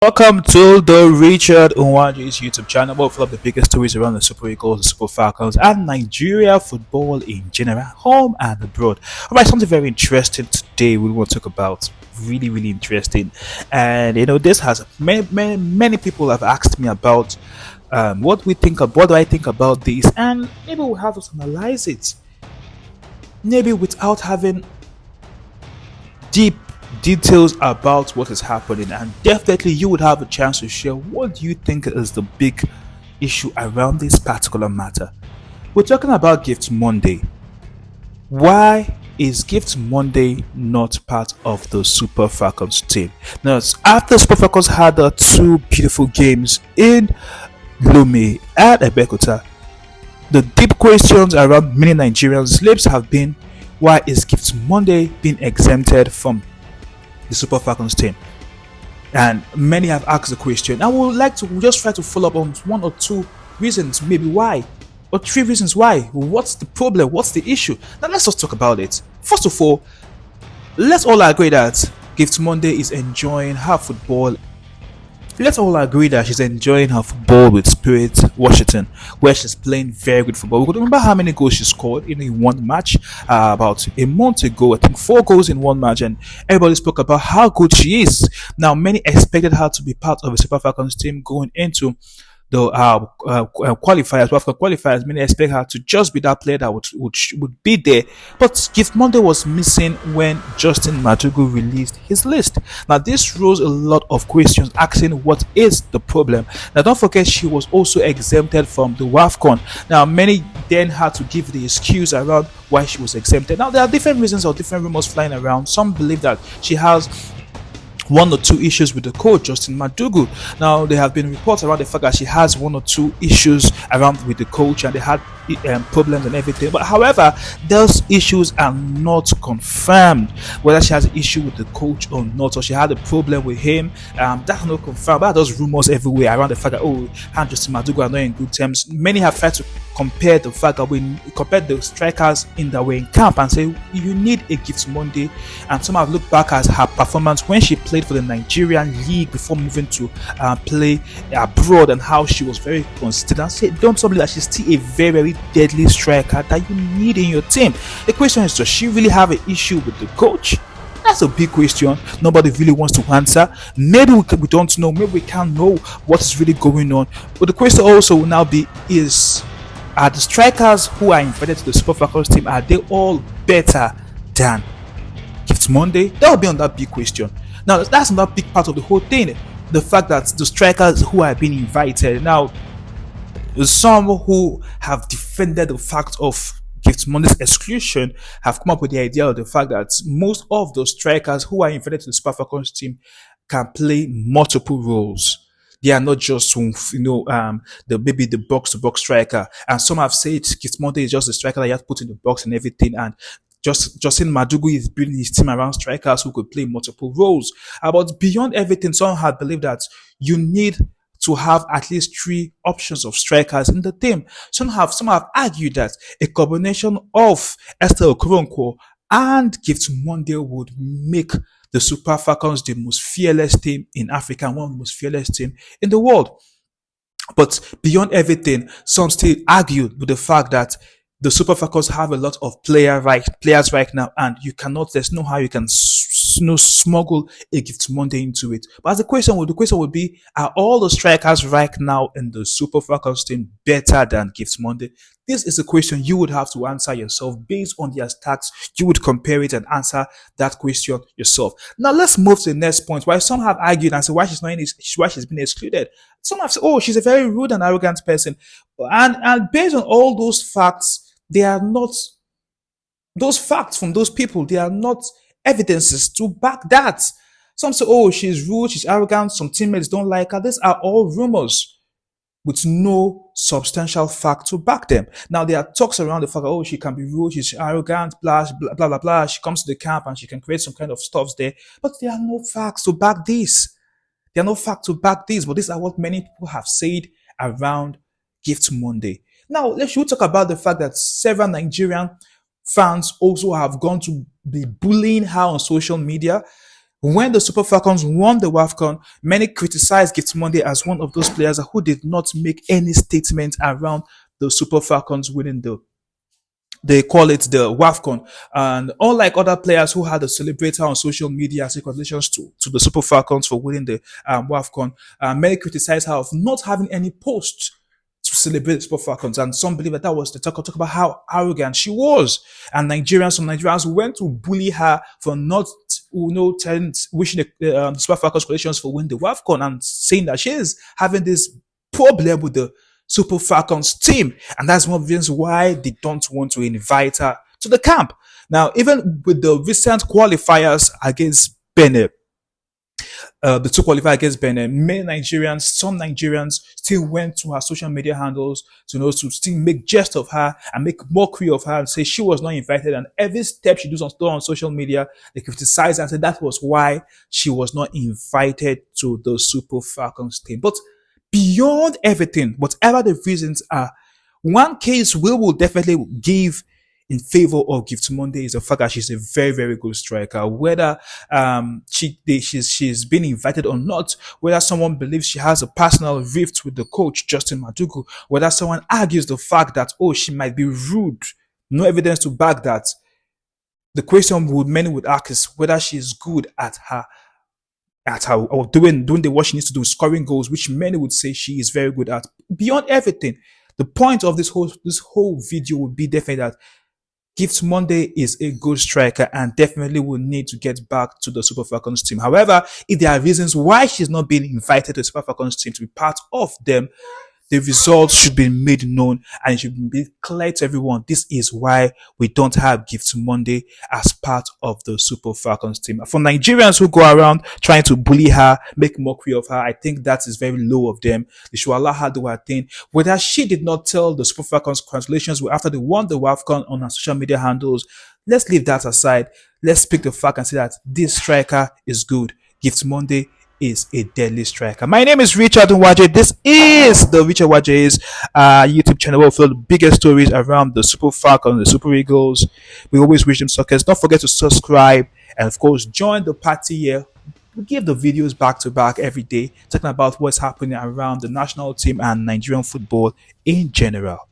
Welcome to the Richard Nwanji's YouTube channel. We'll follow up the biggest stories around the Super Eagles, the Super Falcons, and Nigeria football in general, home and abroad. Alright, something very interesting today we want to talk about. Really interesting. And this has many people have asked me about what do I think about this, and maybe we'll have to analyze it. Maybe without having deep details about what is happening, and definitely you would have a chance to share what do you think is the big issue around this particular matter. We're talking about Gift Monday. Why is Gift Monday not part of the Super Falcons team? Now, it's after Super Falcons had two beautiful games in Lome and Ebekuta, the deep questions around many Nigerians' lips have been, why is Gift Monday being exempted from the Super Falcons team? And many have asked the question. I would like to just try to follow up on one or two reasons, maybe why, or three reasons why. What's the problem? What's the issue? Now let's just talk about it. First of all, let's all agree that Gift Monday is enjoying her football. Let's all agree that she's enjoying her football with Spirit Washington, where she's playing very good football. We could remember how many goals she scored in one match about a month ago. I think 4 goals in one match, and everybody spoke about how good she is. Now, many expected her to be part of the Super Falcons team going into the qualifiers, World qualifiers. Many expect her to just be that player that would be there. But Gift Monday was missing when Justin Madugu released his list. Now, this rose a lot of questions asking what is the problem. Now, don't forget she was also exempted from the WAFCON. Now, many then had to give the excuse around why she was exempted. Now, there are different reasons or different rumors flying around. Some believe that she has one or two issues with the coach, Justin Madugu. Now, there have been reports around the fact that she has one or two issues around with the coach, and they had problems and everything. But however, those issues are not confirmed. Whether she has an issue with the coach or not, or she had a problem with him, that's not confirmed. But there's rumors everywhere around the fact that her and Justin Madugu are not in good terms. Many have tried to compare the fact that when compared the strikers in that way in camp and say you need a Gift Monday, and some have looked back at her performance when she played for the Nigerian league before moving to play abroad, and how she was very consistent. And say, don't believe that she's still a very deadly striker that you need in your team. The question is, does she really have an issue with the coach? That's a big question. Nobody really wants to answer. Maybe we don't know. Maybe we can't know what is really going on. But the question also will now be is, are the strikers who are invited to the Super Falcons team, are they all better than Gift Monday? That will be on that big question. Now, that's not a big part of the whole thing. The fact that the strikers who are being invited, now, some who have defended the fact of Gift Monday's exclusion have come up with the idea of the fact that most of those strikers who are invited to the Super Falcons team can play multiple roles. They are not just the box to box striker. And some have said Gift Monday is just the striker that you have to put in the box and everything. And Justin Madugu is building his team around strikers who could play multiple roles. But beyond everything, some have believed that you need to have at least 3 options of strikers in the team. Some have argued that a combination of Esther Okoronkwo and Gift Monday would make the Super Falcons the most fearless team in Africa and one of the most fearless team in the world. But beyond everything, some still argue with the fact that the Super Falcons have a lot of players right now, and there's no how you can smuggle a Gift Monday into it. But the question would be, are all the strikers right now in the Super Falcons team better than Gift Monday? This is a question you would have to answer yourself based on their stats. You would compare it and answer that question yourself. Now let's move to the next point. Why some have argued and said why she's been excluded. Some have said, she's a very rude and arrogant person. And based on all those facts, they are not those facts from those people. They are not evidences to back that. Some say, she's rude, she's arrogant, some teammates don't like her. These are all rumors with no substantial fact to back them. Now, there are talks around the fact that, she can be rude, she's arrogant, blah, blah, blah, blah, blah. She comes to the camp and she can create some kind of stuffs there. But there are no facts to back this. There are no facts to back this. But these are what many people have said around Gift Monday. Now, let's talk about the fact that several Nigerian fans also have gone to be bullying her on social media. When the Super Falcons won the WAFCON, many criticized GiftMonday as one of those players who did not make any statement around the Super Falcons winning they call it the WAFCON. And unlike other players who had a celebrator on social media, say congratulations to the Super Falcons for winning the WAFCON, many criticized her of not having any post to celebrate the Super Falcons. And some believe that that was the talk about how arrogant she was. And some Nigerians went to bully her for not wishing the Super Falcons congratulations for winning the WAFCON and saying that she is having this problem with the Super Falcons team. And that's one of the reasons why they don't want to invite her to the camp. Now, even with the recent qualifiers against Benin, the two qualifiers against Benin, some Nigerians still went to her social media handles to still make jest of her and make mockery of her and say she was not invited. And every step she does on social media, they criticize her and say that was why she was not invited to the Super Falcons team. But beyond everything, whatever the reasons are, one case we will definitely give in favor of GiftMonday is the fact that she's a very, very good striker. Whether she's been invited or not, whether someone believes she has a personal rift with the coach, Justin Madugu, whether someone argues the fact that, oh, she might be rude, no evidence to back that. The question many would ask is whether she's good at her or doing what she needs to do, scoring goals, which many would say she is very good at. Beyond everything, the point of this whole video would be definitely that GiftMonday is a good striker and definitely will need to get back to the Super Falcons team. However, if there are reasons why she's not being invited to the Super Falcons team to be part of them, the results should be made known and it should be clear to everyone. This is why we don't have GiftMonday as part of the Super Falcons team. For Nigerians who go around trying to bully her, make mockery of her, I think that is very low of them. They should allow her to do her thing. Whether she did not tell the Super Falcons congratulations after they won the WAFCON on her social media handles, let's leave that aside. Let's pick the fact and say that this striker is good. GiftMonday is a deadly striker. My name is Richard Nwaje. This is the Richard Nwaje's YouTube channel for the biggest stories around the Super Falcons, the Super Eagles. We always wish them success. Don't forget to subscribe and, of course, join the party here. We give the videos back to back every day, talking about what's happening around the national team and Nigerian football in general.